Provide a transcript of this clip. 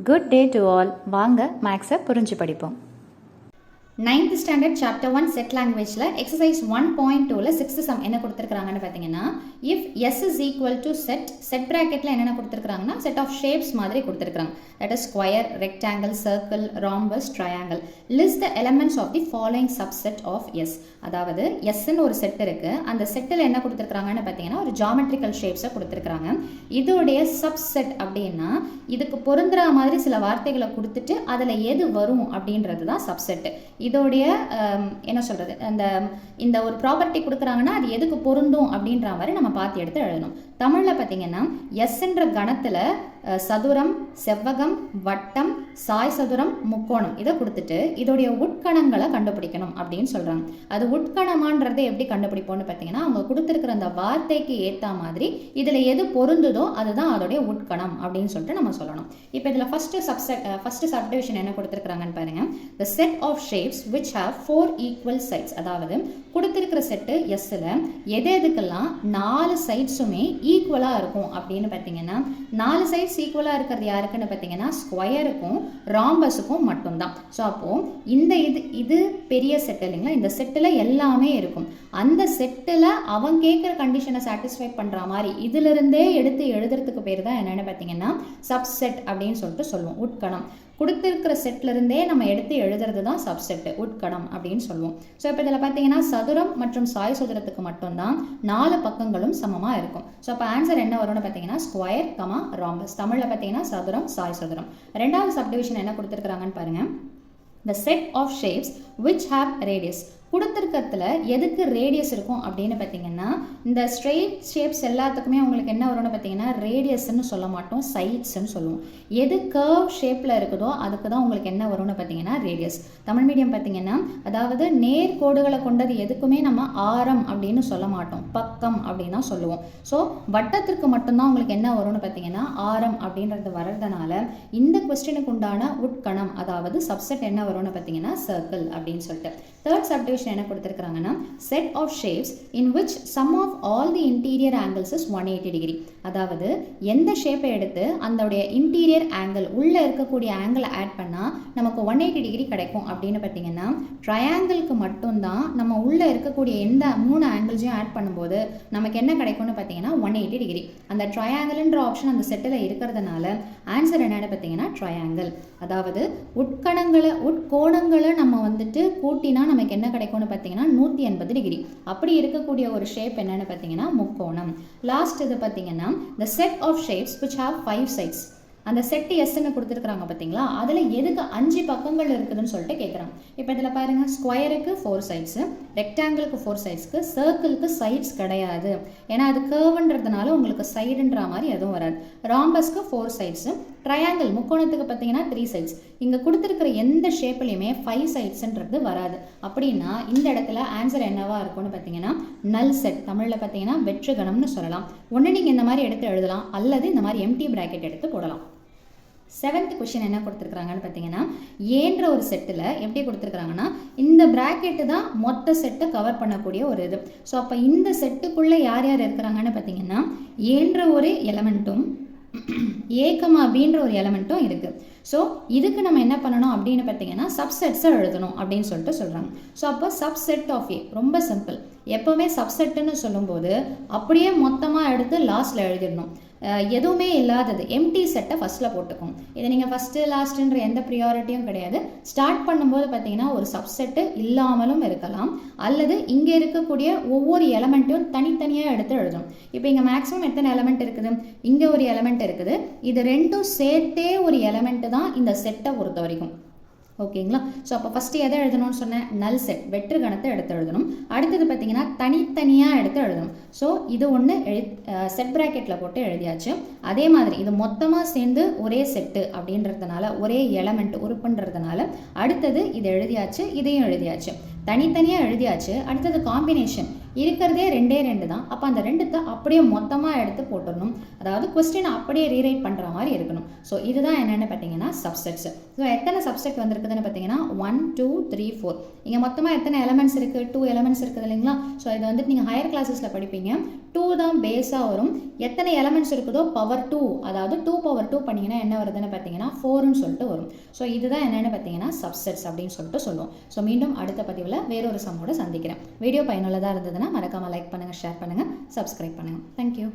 Good day to all. வாங்க மேக்ஸை புரிஞ்சு படிப்போம். 9th ஸ்டாண்டர்ட் சாப்டர் 1 செட் லாங்குவேஜில் எக்ஸசைஸ் 1.2ல் 6th சம் என்ன கொடுத்துருக்காங்கன்னு பார்த்தீங்கன்னா, if S is equal to set ப்ராக்கெட்டில் என்னென்ன கொடுத்துருக்காங்கன்னா செட் ஆஃப் ஷேப்ஸ் மாதிரி கொடுத்துருக்காங்க. That is square, rectangle, circle, rhombus, triangle. List the elements of the following subset of S. அதாவது எஸ்ன்னு ஒரு செட் இருக்குது. அந்த செட்டில் என்ன கொடுத்துருக்காங்கன்னு பார்த்தீங்கன்னா ஒரு ஜாமெட்ரிக்கல் ஷேப்ஸை கொடுத்துருக்காங்க. இதோடைய சப்செட் அப்படின்னா இதுக்கு பொருந்துற மாதிரி சில வார்த்தைகளை கொடுத்துட்டு அதில் எது வரும் அப்படின்றது தான் சப்செட்டு. இதோடைய என்ன சொல்கிறது, இந்த ஒரு ப்ராப்பர்ட்டி கொடுக்குறாங்கன்னா அது எதுக்கு பொருந்தும் அப்படின்ற மாதிரி நம்ம பார்த்து எடுத்து எழுதணும். தமிழில் பார்த்தீங்கன்னா எஸ்ன்ற கணத்தில் சதுரம், செவ்வகம், வட்டம், சாய் சதுரம், முக்கோணம் இதை கொடுத்துட்டு இதோடைய உட்கணங்களை கண்டுபிடிக்கணும் அப்படின்னு சொல்கிறாங்க. அது உட்கணமான்றதை எப்படி கண்டுபிடிப்போம்னு பார்த்தீங்கன்னா அவங்க கொடுத்துருக்கிற அந்த வார்த்தைக்கு ஏற்ற மாதிரி இதில் எது பொருந்துதோ அதுதான் அதோடைய உட்கணம் அப்படின்னு சொல்லிட்டு நம்ம சொல்லணும். இப்போ இதில் ஃபஸ்ட்டு சப்டிவிஷன் என்ன கொடுத்துருக்குறாங்கன்னு பாருங்கள். The set of shapes which have 4 equal sides. அதாவது கொடுத்துருக்கிற செட்டு எஸ்ஸில் எதுக்கெல்லாம் 4 சைட்ஸுமே ஈக்குவலாக இருக்கும் அப்படின்னு பார்த்தீங்கன்னா 4 சைட்ஸ் ஈக்குவலாக இருக்கிறது யாருக்குன்னு பார்த்தீங்கன்னா ஸ்கொயருக்கும் ராம்பஸுக்கும் மட்டும்தான். ஸோ அப்போது இது பெரிய செட் இல்லைங்களா, இந்த செட்டில் எல்லாமே இருக்கும். அந்த செட்டில் அவன் கேட்குற கண்டிஷனை சாட்டிஸ்ஃபை பண்ணுற மாதிரி இதிலிருந்தே எடுத்து எழுதுறதுக்கு பேர் தான் என்னென்னு பார்த்தீங்கன்னா சப்செட் அப்படின்னு சொல்லிட்டு சொல்லுவோம். உட்கணம் கொடுத்துருக்கிற செட்லேருந்தே நம்ம எடுத்து எழுதுறது தான் சப்செட்டு, உட்கணம் அப்படின்னு சொல்லுவோம். ஸோ இப்போ இதில் பார்த்தீங்கன்னா சதுரம் மற்றும் சாய் சதுரத்துக்கு மட்டும்தான் 4 பக்கங்களும் சமமாக இருக்கும். ஸோ அப்போ ஆன்சர் என்ன வரும்னு பார்த்தீங்கன்னா ஸ்கொயர், ராம்பஸ். தமிழில் பார்த்தீங்கன்னா சதுரம், சாய் சதுரம். ரெண்டாவது சப்டிவிஷன் என்ன கொடுத்துருக்குறாங்கன்னு பாருங்கள். The set of shapes which have radius. கொடுத்துருக்கிறதுல எதுக்கு ரேடியஸ் இருக்கும் அப்படின்னு பார்த்தீங்கன்னா இந்த ஸ்ட்ரெயிட் ஷேப்ஸ் எல்லாத்துக்குமே உங்களுக்கு என்ன வரும்னு பார்த்தீங்கன்னா ரேடியஸ்ன்னு சொல்ல மாட்டோம், சைட்ஸ்ன்னு சொல்லுவோம். எது கர்வ் ஷேப்பில் இருக்குதோ அதுக்கு தான் உங்களுக்கு என்ன வரும்னு பார்த்தீங்கன்னா ரேடியஸ். தமிழ் மீடியம் பார்த்தீங்கன்னா அதாவது நேர் கோடுகளை கொண்டது எதுக்குமே நம்ம ஆரம் அப்படின்னு சொல்ல மாட்டோம், பக்கம் அப்படின்னு தான் சொல்லுவோம். ஸோ வட்டத்திற்கு மட்டும்தான் உங்களுக்கு என்ன வரும்னு பார்த்தீங்கன்னா ஆரம் அப்படின்றது வர்றதுனால இந்த கொஸ்டினுக்கு உண்டான உட்கணம் அதாவது சப்செட் என்ன வரும்னு பார்த்தீங்கன்னா சர்க்கிள் அப்படின்னு சொல்லிட்டு. தேர்ட் சப்டிவிஷன் என்ன கொடுத்திருக்காங்கன்னா set of shapes in which sum of all the interior angles is 180 degree. அதாவது எந்த ஷேப்பை எடுத்து அதோடைய இன்டீரியர் ஆங்கிள் உள்ள இருக்கக்கூடிய ஆங்கிள் ஆட் பண்ணா நமக்கு 180 டிகிரி கிடைக்கும் அப்படின்னு பார்த்தீங்கன்னா ட்ரையாங்கிளுக்கு மட்டும்தான் நம்ம உள்ள இருக்கக்கூடிய எந்த 3 ஆங்கிள்ஸையும் ஆட் பண்ணும்போது நமக்கு என்ன கிடைக்கும்னு பார்த்தீங்கன்னா 180 டிகிரி. அந்த ட்ரையாங்கிள்ன்ற ஆப்ஷன் அந்த செட்டில் இருக்கிறதுனால ஆன்சர் என்னன்னு பார்த்தீங்கன்னா ட்ரையாங்கிள். அதாவது உட்கோணங்களை நம்ம வந்துட்டு கூட்டினா நமக்கு என்ன கிடைக்கும்னு பார்த்தீங்கன்னா 180 டிகிரி. அப்படி இருக்கக்கூடிய ஒரு ஷேப் என்னன்னு பார்த்தீங்கன்னா முக்கோணம். லாஸ்ட் இது பார்த்தீங்கன்னா the set of shapes which have 5 sides. அந்த செட் எஸ்ன்னு கொடுத்துருக்குறாங்க பார்த்தீங்களா, அதில் எதுக்கு 5 பக்கங்கள் இருக்குதுன்னு சொல்லிட்டு கேட்குறாங்க. இப்போ இதில் பாருங்கள், ஸ்கொயருக்கு 4 சைட்ஸு, ரெக்டாங்கிளுக்கு 4 சைட்ஸ்க்கு, சர்க்கிளுக்கு சைட்ஸ் கிடையாது. ஏன்னா அது கர்வ்ன்றதுனால உங்களுக்கு சைடுன்ற மாதிரி எதுவும் வராது. ராம்பஸ்க்கு 4 சைட்ஸு, ட்ரையாங்கிள் முக்கோணத்துக்கு பார்த்தீங்கன்னா 3 சைட்ஸ். இங்கே கொடுத்துருக்கிற எந்த ஷேப்லையுமே 5 சைட்ஸ்ன்றது வராது. அப்படின்னா இந்த இடத்துல ஆன்சர் என்னவா இருக்கும்னு பார்த்தீங்கன்னா நல் செட். தமிழில் பார்த்தீங்கன்னா வெற்று கணம்னு சொல்லலாம். ஒன்று நீங்கள் இந்த மாதிரி எடுத்து எழுதலாம் அல்லது இந்த மாதிரி எம்டி பிராக்கெட் எடுத்து போடலாம். 7th கொஸ்டின் என்ன கொடுத்துருக்குறாங்கன்னு பார்த்தீங்கன்னா ஏன்ற ஒரு செட்டில் எப்படி கொடுத்துருக்குறாங்கன்னா இந்த பிராக்கெட்டு தான் மொத்த செட்டை கவர் பண்ணக்கூடிய ஒரு இது. ஸோ அப்போ இந்த செட்டுக்குள்ளே யார் யார் இருக்கிறாங்கன்னு பார்த்தீங்கன்னா ஏன்ற ஒரு எலமெண்ட்டும் ஏகமா ஒரு எலமெண்ட்டும் இருக்குது. ஸோ இதுக்கு நம்ம என்ன பண்ணணும் அப்படின்னு பார்த்தீங்கன்னா சப்செட்ஸை எழுதணும் அப்படின்னு சொல்லிட்டு சொல்கிறாங்க. ஸோ அப்போ சப்செட் ஆஃப் ஏ ரொம்ப சிம்பிள். எப்போவுமே சப்செட்டுன்னு சொல்லும்போது அப்படியே மொத்தமாக எடுத்து லாஸ்ட்டில் எழுதிடணும். எதுவுமே இல்லாதது எம்டி செட்டை ஃபஸ்ட்டில் போட்டுக்கோங்க. இதை நீங்கள் ஃபஸ்ட்டு லாஸ்ட்டுன்ற எந்த ப்ரியாரிட்டியும் கிடையாது. ஸ்டார்ட் பண்ணும்போது பார்த்தீங்கன்னா ஒரு சப்செட்டு இல்லாமலும் இருக்கலாம் அல்லது இங்கே இருக்கக்கூடிய ஒவ்வொரு எலமெண்ட்டையும் தனித்தனியாக எடுத்து எழுதணும். இப்போ இங்கே மேக்ஸிமம் எத்தனை எலமெண்ட் இருக்குது, இங்கே ஒரு எலமெண்ட் இருக்குது, இது ரெண்டும் சேர்த்தே ஒரு எலமெண்ட்டு தான் இந்த செட்டை பொறுத்த வரைக்கும். ஓகேங்களா? ஸோ அப்போ ஃபஸ்ட்டு எதை எழுதணும்னு சொன்னேன், நல் செட் வெற்று கணத்தை எடுத்து எழுதணும். அடுத்தது பார்த்தீங்கன்னா தனித்தனியாக எடுத்து எழுதணும். ஸோ இது ஒன்று செட் ப்ராக்கெட்டில் போட்டு எழுதியாச்சு. அதே மாதிரி இது மொத்தமாக சேர்ந்து ஒரே செட்டு அப்படின்றதுனால ஒரே எலமெண்ட் உறுப்புன்றதுனால அடுத்தது இது எழுதியாச்சு, இதையும் எழுதியாச்சு. தனித்தனியாக எழுதியாச்சு. அடுத்தது காம்பினேஷன் இருக்கிறதே 2 தான். அப்போ அந்த 2 அப்படியே மொத்தமாக எடுத்து போட்டுடணும். அதாவது கொஸ்டினை அப்படியே ரீரைட் பண்ணுற மாதிரி இருக்கணும். ஸோ இதுதான் என்னென்னு பார்த்தீங்கன்னா சப்செட்ஸ். ஸோ எத்தனை சப்செட் வந்திருக்குதுன்னு பார்த்தீங்கன்னா 1 2 3 4. இங்கே மொத்தமாக எத்தனை எலமெண்ட்ஸ் இருக்குது? 2 எலமெண்ட்ஸ் இருக்குது இல்லைங்களா? ஸோ இதை வந்துட்டு நீங்கள் ஹையர் கிளாஸஸில் படிப்பீங்க. 2 தான் பேஸாக வரும். எத்தனை எலமெண்ட்ஸ் இருக்குதோ பவர் 2, அதாவது 2 power 2 பண்ணிங்கன்னா என்ன வருதுன்னு பார்த்தீங்கன்னா 4ன்னு சொல்லிட்டு வரும். ஸோ இதுதான் என்னென்னு பார்த்தீங்கன்னா சப்செட்ஸ் அப்படின்னு சொல்லிட்டு சொல்லுவோம். ஸோ மீண்டும் அடுத்த பதிவில் வேறொரு சம்மோட சந்திக்கிறேன். வீடியோ பயனுள்ளதாக இருந்ததுன்னா மறக்காமல் லைக் பண்ணுங்கள், ஷேர் பண்ணுங்கள், சப்ஸ்கிரைப் பண்ணுங்கள். தேங்க்யூ.